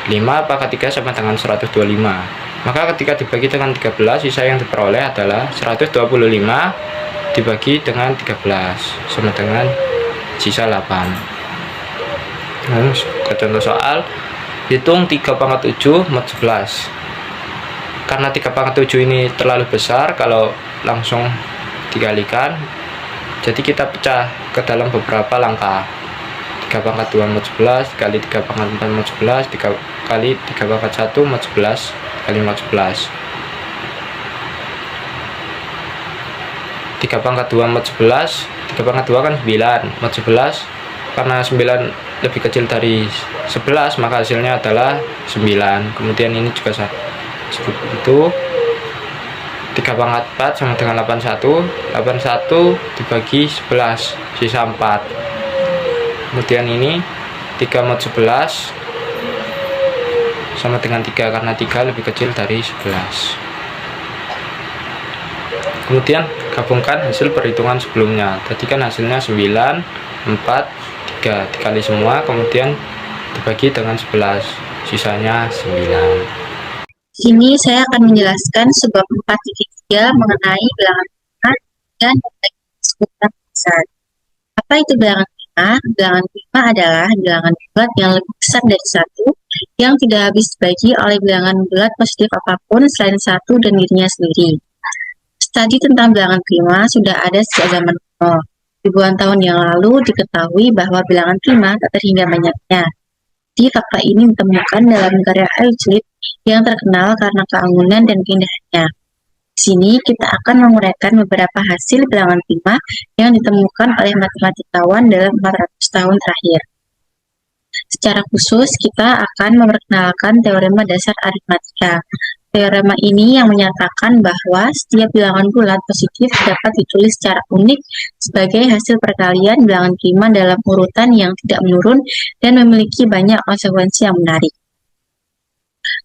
5 pangkat 3 sama dengan 125. Maka ketika dibagi dengan 13, sisa yang diperoleh adalah 125 dibagi dengan 13 sama dengan sisa 8. Nah, ke contoh soal, hitung 3 pangkat 7 mod 11. Karena 3 pangkat 7 ini terlalu besar kalau langsung dikalikan, jadi kita pecah ke dalam beberapa langkah. 3 pangkat 2 mod 11 kali 3 pangkat 4 mod 11 kali 3 pangkat 1 mod 11 kali mod 11. 3 pangkat 2 mod 11, 3 pangkat 2 kan 9, mod 11, karena 9 lebih kecil dari 11, maka hasilnya adalah 9. Kemudian ini juga seperti itu. 3 pangkat 4 sama dengan 81, 81 dibagi 11, sisa 4. Kemudian ini 3 mod 11 sama dengan 3, karena 3 lebih kecil dari 11. Kemudian gabungkan hasil perhitungan sebelumnya. Tadi kan hasilnya 9, 4, 3 dikali semua, kemudian dibagi dengan 11, sisanya 9. Sini saya akan menjelaskan sebab 4.3 mengenai bilangan prima dan sebutan besar. Apa itu bilangan prima? Bilangan prima adalah bilangan bulat yang lebih besar dari 1 yang tidak habis dibagi oleh bilangan bulat positif apapun selain 1 dan dirinya sendiri. Studi tentang bilangan prima sudah ada sejak zaman kuno. Ribuan tahun yang lalu diketahui bahwa bilangan prima tak terhingga banyaknya. Di fakta ini ditemukan dalam karya Euclid yang terkenal karena keanggunan dan keindahannya. Di sini kita akan menguraikan beberapa hasil bilangan prima yang ditemukan oleh matematikawan dalam 400 tahun terakhir. Secara khusus, kita akan memperkenalkan teorema dasar aritmatika. Teorema ini yang menyatakan bahwa setiap bilangan bulat positif dapat ditulis secara unik sebagai hasil perkalian bilangan prima dalam urutan yang tidak menurun dan memiliki banyak konsekuensi yang menarik.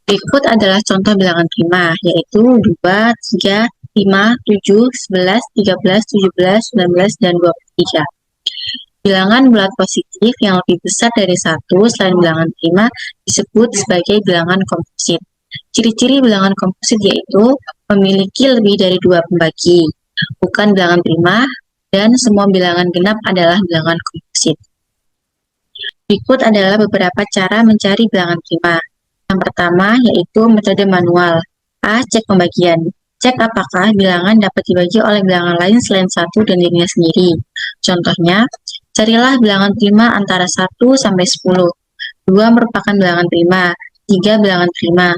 Berikut adalah contoh bilangan prima, yaitu 2, 3, 5, 7, 11, 13, 17, 19, dan 23. Bilangan bulat positif yang lebih besar dari 1 selain bilangan prima disebut sebagai bilangan komposit. Ciri-ciri bilangan komposit yaitu memiliki lebih dari 2 pembagi, bukan bilangan prima, dan semua bilangan genap adalah bilangan komposit. Berikut adalah beberapa cara mencari bilangan prima. Yang pertama yaitu metode manual. A. Cek pembagian. Cek apakah bilangan dapat dibagi oleh bilangan lain selain 1 dan dirinya sendiri. Contohnya, carilah bilangan prima antara 1 sampai 10. 2 merupakan bilangan prima, 3 bilangan prima,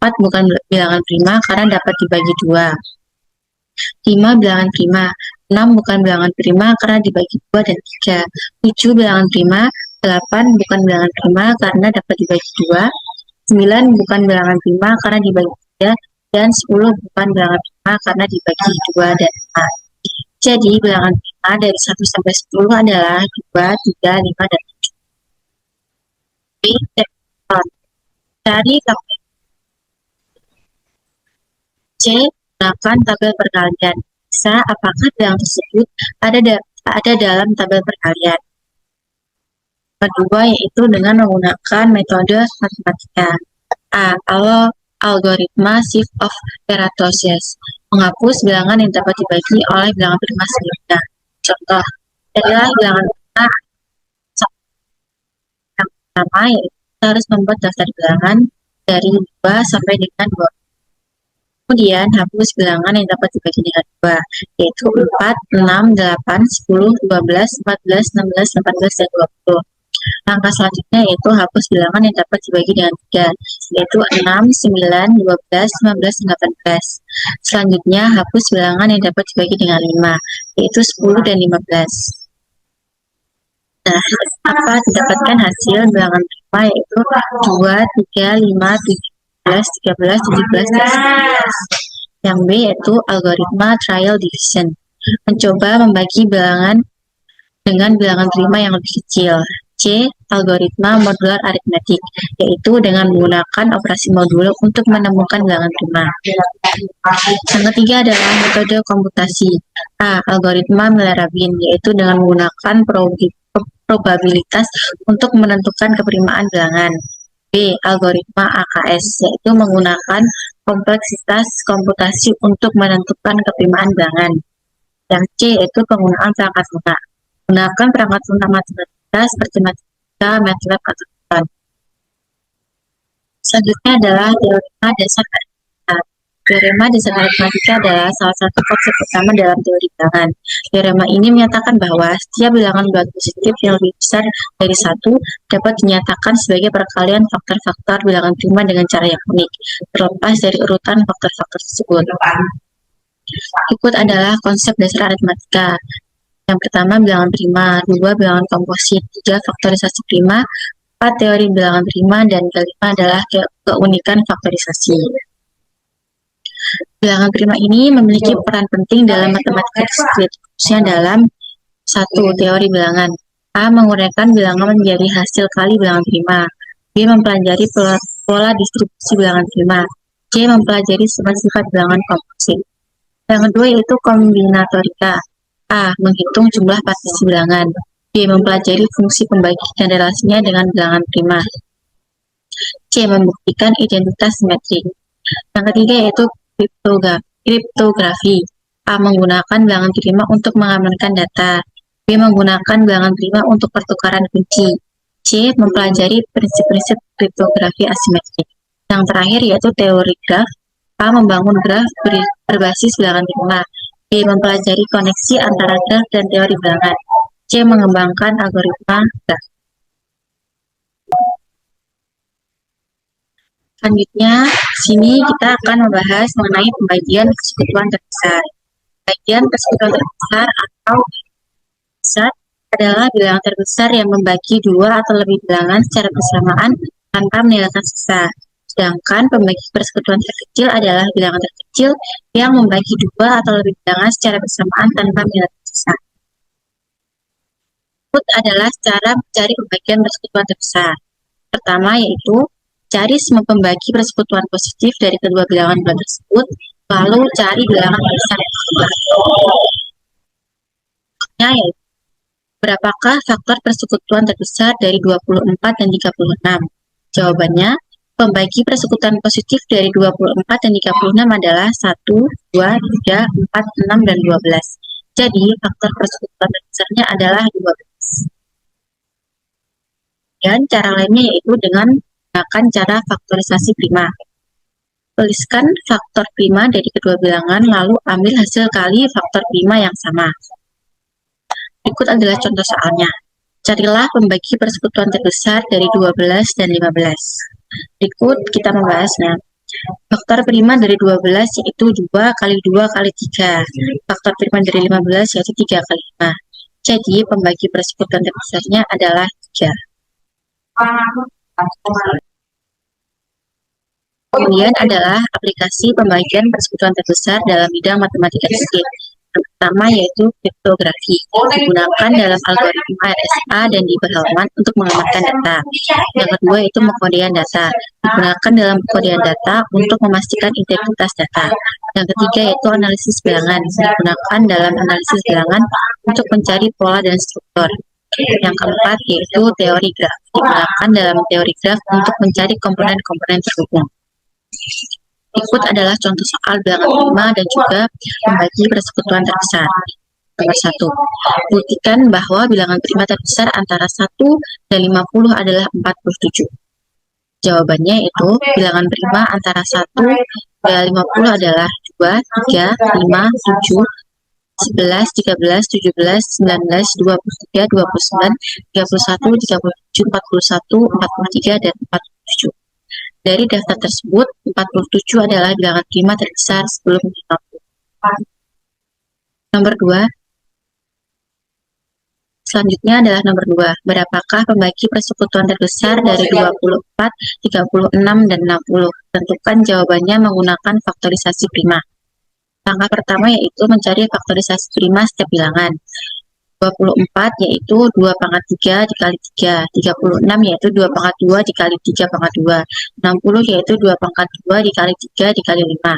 4 bukan bilangan prima karena dapat dibagi 2. 5 bilangan prima, 6 bukan bilangan prima karena dibagi 2 dan 3. 7 bilangan prima, 8 bukan bilangan prima karena dapat dibagi 2. 9 bukan bilangan prima karena dibagi 3. Dan 10 bukan bilangan prima karena dibagi 2 dan 4. Jadi, bilangan prima dari 1 sampai 10 adalah 2, 3, 5, dan 7. B. Cari faktor. C. Gunakan tabel perkalian. Bisa apakah bilangan tersebut ada dalam tabel perkalian. Kedua yaitu dengan menggunakan metode matematika. A. Algoritma shift of kuratosis, menghapus bilangan yang dapat dibagi oleh bilangan prima sebelumnya. Contoh, adalah bilangan prima yang pertama yaitu kita harus membuat daftar bilangan dari 2 sampai dengan 2. Kemudian hapus bilangan yang dapat dibagi dengan 2, yaitu 4, 6, 8, 10, 12, 14, 16, 18, dan 20. Langkah selanjutnya yaitu hapus bilangan yang dapat dibagi dengan 3, yaitu 6, 9, 12, 15, 18. Selanjutnya hapus bilangan yang dapat dibagi dengan 5, yaitu 10 dan 15. Nah, apa didapatkan hasil bilangan prima yaitu 2, 3, 5, 17, 13, 17, dan 19. Yang B yaitu algoritma trial division, mencoba membagi bilangan dengan bilangan prima yang lebih kecil. C. Algoritma modular aritmetik, yaitu dengan menggunakan operasi modulo untuk menemukan bilangan prima. Yang ketiga adalah metode komputasi. A. Algoritma Miller-Rabin, yaitu dengan menggunakan probabilitas untuk menentukan keprimaan bilangan. B. Algoritma AKS, yaitu menggunakan kompleksitas komputasi untuk menentukan keprimaan bilangan. Yang C yaitu penggunaan perangkat lunak. Gunakan perangkat lunak matematika seperti matematika, MATLAB, atau Python. Selanjutnya adalah teorema dasar aritmatika. Teorema dasar aritmatika adalah salah satu konsep utama dalam teori bilangan. Teorema ini menyatakan bahwa setiap bilangan bulat positif yang lebih besar dari 1 dapat dinyatakan sebagai perkalian faktor-faktor bilangan prima dengan cara yang unik, terlepas dari urutan faktor-faktor tersebut. Berikut adalah konsep dasar aritmatika. Yang pertama bilangan prima, 2 bilangan komposit, 3 faktorisasi prima, 4 teori bilangan prima, dan kelima adalah keunikan faktorisasi. Bilangan prima ini memiliki peran penting dalam matematika diskrit, khususnya dalam 1. Teori bilangan. A. Menguraikan bilangan menjadi hasil kali bilangan prima. B. Mempelajari pola distribusi bilangan prima. C. Mempelajari sifat-sifat bilangan komposit. Yang kedua yaitu kombinatorika. A. Menghitung jumlah partisi bilangan. B. Mempelajari fungsi pembagi dan relasinya dengan bilangan prima. C. Membuktikan identitas simetri. Yang ketiga yaitu kriptografi. A. Menggunakan bilangan prima untuk mengamankan data. B. Menggunakan bilangan prima untuk pertukaran kunci. C. Mempelajari prinsip-prinsip kriptografi asimetrik. Yang terakhir yaitu teori graf. A. Membangun graf berbasis bilangan prima. B. Mempelajari koneksi antara graf dan teori bilangan. C. Mengembangkan algoritma graf. Selanjutnya, sini kita akan membahas mengenai pembagian persekutuan terbesar. Pembagian persekutuan terbesar atau besar adalah bilangan terbesar yang membagi 2 atau lebih bilangan secara bersamaan tanpa meninggalkan sisa. Sedangkan pembagi persekutuan terkecil adalah bilangan terkecil yang membagi 2 atau lebih bilangan secara bersamaan tanpa meninggalkan sisa. Berikut adalah cara mencari pembagian persekutuan terbesar. Pertama yaitu cari semua pembagi persekutuan positif dari kedua bilangan bulat tersebut, lalu cari bilangan terbesar yang kedua. Yaitu Berapakah faktor persekutuan terbesar dari 24 dan 36? Jawabannya, pembagi persekutuan positif dari 24 dan 36 adalah 1, 2, 3, 4, 6, dan 12. Jadi, faktor persekutuan terbesarnya adalah 12. Dan cara lainnya yaitu dengan menggunakan cara faktorisasi prima. Tuliskan faktor prima dari kedua bilangan, lalu ambil hasil kali faktor prima yang sama. Berikut adalah contoh soalnya. Carilah pembagi persekutuan terbesar dari 12 dan 15. Berikut kita membahasnya. Faktor prima dari 12 yaitu 2 kali 2 kali 3. Faktor prima dari 15 yaitu 3 kali 5. Jadi, pembagi persekutuan terbesarnya adalah 3. Kemudian adalah aplikasi pembagian persekutuan terbesar dalam bidang matematika diskrit. Yang pertama yaitu kriptografi, digunakan dalam algoritma RSA dan di berhalaman untuk mengamankan data. Yang kedua yaitu pengkodean data, digunakan dalam pengkodean data untuk memastikan integritas data. Yang ketiga yaitu analisis bilangan, digunakan dalam analisis bilangan untuk mencari pola dan struktur. Yang keempat yaitu teori graf, digunakan dalam teori graf untuk mencari komponen-komponen terhubung. Berikut adalah contoh soal bilangan prima dan juga pembagi persekutuan terbesar. Nomor 1. Buktikan bahwa bilangan prima terbesar antara 1 dan 50 adalah 47. Jawabannya itu bilangan prima antara 1 dan 50 adalah 2, 3, 5, 7, 11, 13, 17, 19, 23, 29, 31, 37, 41, 43, dan 47. Dari daftar tersebut, 47 adalah bilangan prima terbesar sebelum 50. Nomor 2. Selanjutnya adalah nomor 2. Berapakah pembagi persekutuan terbesar dari 24, 36, dan 60? Tentukan jawabannya menggunakan faktorisasi prima. Langkah pertama yaitu mencari faktorisasi prima setiap bilangan. 24 yaitu 2 pangkat 3 dikali 3, 36 yaitu 2 pangkat 2 dikali 3 pangkat 2, 60 yaitu 2 pangkat 2 dikali 3 dikali 5.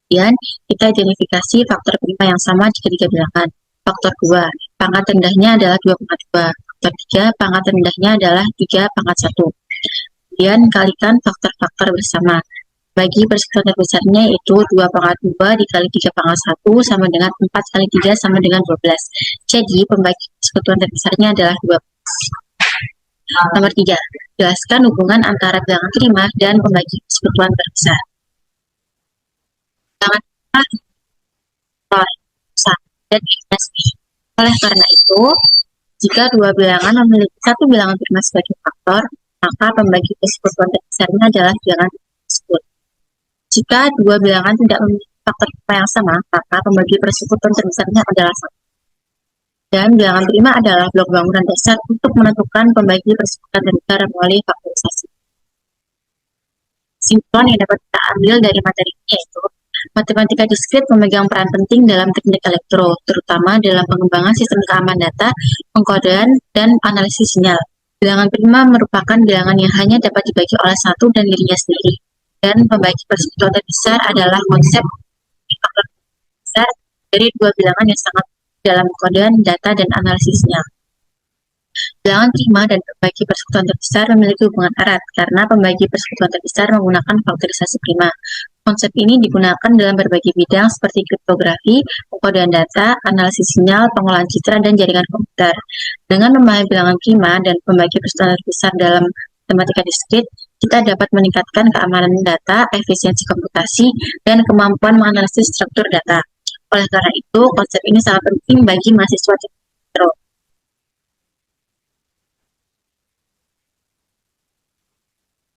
Kemudian kita identifikasi faktor prima yang sama di ketiga bilangan. Faktor 2, pangkat rendahnya adalah 2 pangkat 2. Faktor 3, pangkat rendahnya adalah 3 pangkat 1. Kemudian kalikan faktor-faktor bersama. Bagi persekutuan terbesarnya yaitu 2 pangkat 2 dikali 3 pangkat 1 sama dengan 4 kali 3 sama dengan 12. Jadi, pembagi persekutuan terbesarnya adalah 12. Nomor 3. Jelaskan hubungan antara bilangan prima dan pembagi persekutuan terbesar. Bilangan prima dan inflasi. Oleh karena itu, jika dua bilangan memiliki satu bilangan prima sebagai faktor, maka pembagi persekutuan terbesarnya adalah bilangan tersebut. Jika dua bilangan tidak memiliki faktor prima yang sama, maka pembagi persekutuan terbesarnya adalah 1. Dan bilangan prima adalah blok bangunan dasar untuk menentukan pembagi persekutuan terbesar melalui faktorisasi. Kesimpulan yang dapat kita ambil dari materi ini yaitu, matematika diskrit memegang peran penting dalam teknik elektro, terutama dalam pengembangan sistem keamanan data, pengkodean, dan analisis sinyal. Bilangan prima merupakan bilangan yang hanya dapat dibagi oleh satu dan dirinya sendiri. Dan pembagi persekutuan terbesar adalah konsep faktor besar dari dua bilangan yang sangat dalam pengkodean data dan analisisnya. Bilangan prima dan pembagi persekutuan terbesar memiliki hubungan erat karena pembagi persekutuan terbesar menggunakan faktorisasi prima. Konsep ini digunakan dalam berbagai bidang seperti kriptografi, pengkodean data, analisis sinyal, pengolahan citra, dan jaringan komputer. Dengan memahami bilangan prima dan pembagi persekutuan terbesar dalam matematika diskrit, kita dapat meningkatkan keamanan data, efisiensi komputasi, dan kemampuan menganalisis struktur data. Oleh karena itu, konsep ini sangat penting bagi mahasiswa